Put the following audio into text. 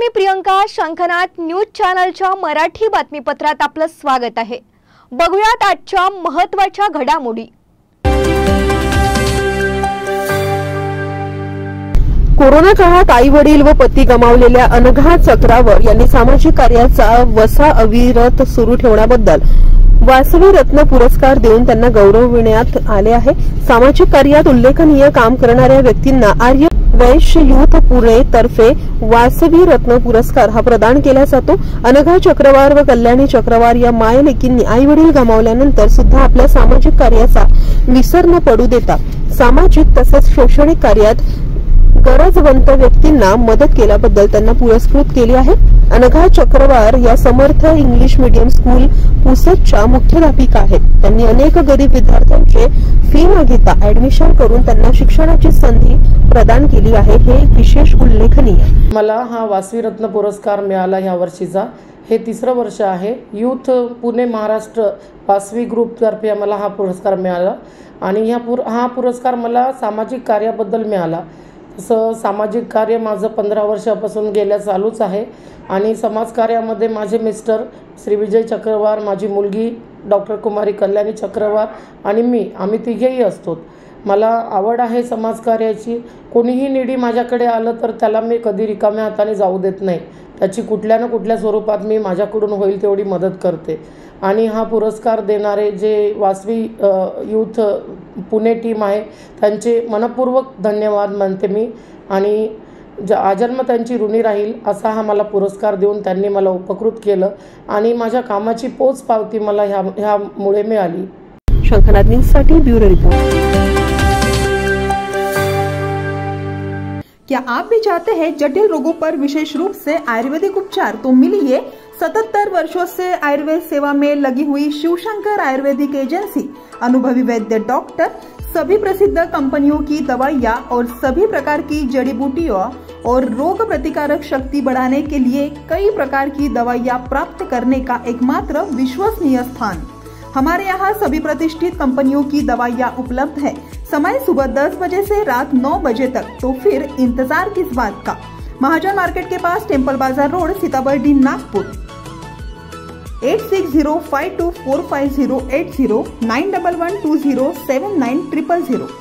मी प्रियंका. शंखनाद न्यूज चॅनलच्या मराठी बातमीपत्रात आपलं स्वागत आहे. बघूयात आजच्या महत्त्वाच्या घडामोडी. कोरोना काळात आई वडील व पती गमावलेल्या अनघा चक्रावर यांनी सामाजिक कार्याचा वसा अविरत सुरू ठेवण्याबद्दल वासवी रत्न पुरस्कार देऊन त्यांना गौरविण्यात आले आहे. सामाजिक कार्यात उल्लेखनीय काम करणाऱ्या व्यक्तींना आर्य वैश्य युथ पुणे तर्फे वासवी रत्न पुरस्कार हा प्रदान केला जातो. अनघा चक्रवार व कल्याणी चक्रवार या मायलेकींनी आई वडील गमावल्यानंतर सुद्धा आपल्या सामाजिक कार्याचा विसर न पडू देता सामाजिक तसेच शैक्षणिक कार्यात गरजवंत व्यक्तींना मदत केल्याबद्दल त्यांना पुरस्कृत केले आहे. अनघा चक्रवार या समर्थ इंग्लिश मीडियम स्कूल पुसदच्या मुख्याध्यापिका आहेत. त्यांनी अनेक गरीब विद्यार्थ्यांचे फी न घेता ऍडमिशन करून त्यांना शिक्षणाची संधी प्रदान केली आहे. हे विशेष उल्लेखनीय. मला हा वासवी रत्न पुरस्कार मिळाला या वर्षीचा. हे तिसरं वर्ष आहे. युथ पुणे महाराष्ट्र वासवी ग्रुप तर्फे मला हा पुरस्कार मिळाला आणि हा पुरस्कार मला सामाजिक कार्याबद्दल मिळाला. तसं सामाजिक कार्य माझं 15 वर्षापासून गेल्या चालूच आहे आणि समाजकार्यामध्ये माझे मिस्टर श्री विजय चक्रवार, माझी मुलगी डॉक्टर कुमारी कल्याणी चक्रवार आणि आम्ही तिघेही असतो. मला आवड आहे समाजकार्याची. कोणीही निडी माझ्याकडे आलं तर त्याला मी कधी रिकाम्या हाताने जाऊ देत नाही. त्याची कुठल्या ना कुठल्या स्वरूपात मी माझ्याकडून होईल तेवढी मदत करते. आणि हा पुरस्कार देणारे जे वासवी युथ पुणे टीम आहे त्यांचे मनपूर्वक धन्यवाद मानते मी आणि आजन्म त्यांची ऋणी राहील असा हा मला पुरस्कार देऊन त्यांनी मला उपकृत केलं आणि माझ्या कामाची पोच पावती मला ह्यामुळे मिळाली. शंखनाद न्यूजसाठी ब्युरो रिपोर्ट. क्या आप भी चाहते हैं जटिल रोगों पर विशेष रूप से आयुर्वेदिक उपचार? तो मिलिए 77 वर्षों से आयुर्वेद सेवा में लगी हुई शिवशंकर आयुर्वेदिक एजेंसी. अनुभवी वैद्य डॉक्टर, सभी प्रसिद्ध कंपनियों की दवाइयाँ और सभी प्रकार की जड़ी बूटियों और रोग प्रतिकारक शक्ति बढ़ाने के लिए कई प्रकार की दवाइयाँ प्राप्त करने का एकमात्र विश्वसनीय स्थान. हमारे यहाँ सभी प्रतिष्ठित कंपनियों की दवाइयाँ उपलब्ध है. समय सुबह 10 बजे से रात 9 बजे तक. तो फिर इंतजार किस बात का? महाजन मार्केट के पास टेम्पल बाजार रोड, सीताबर्डी, नागपुर. 8605245080 9112079000.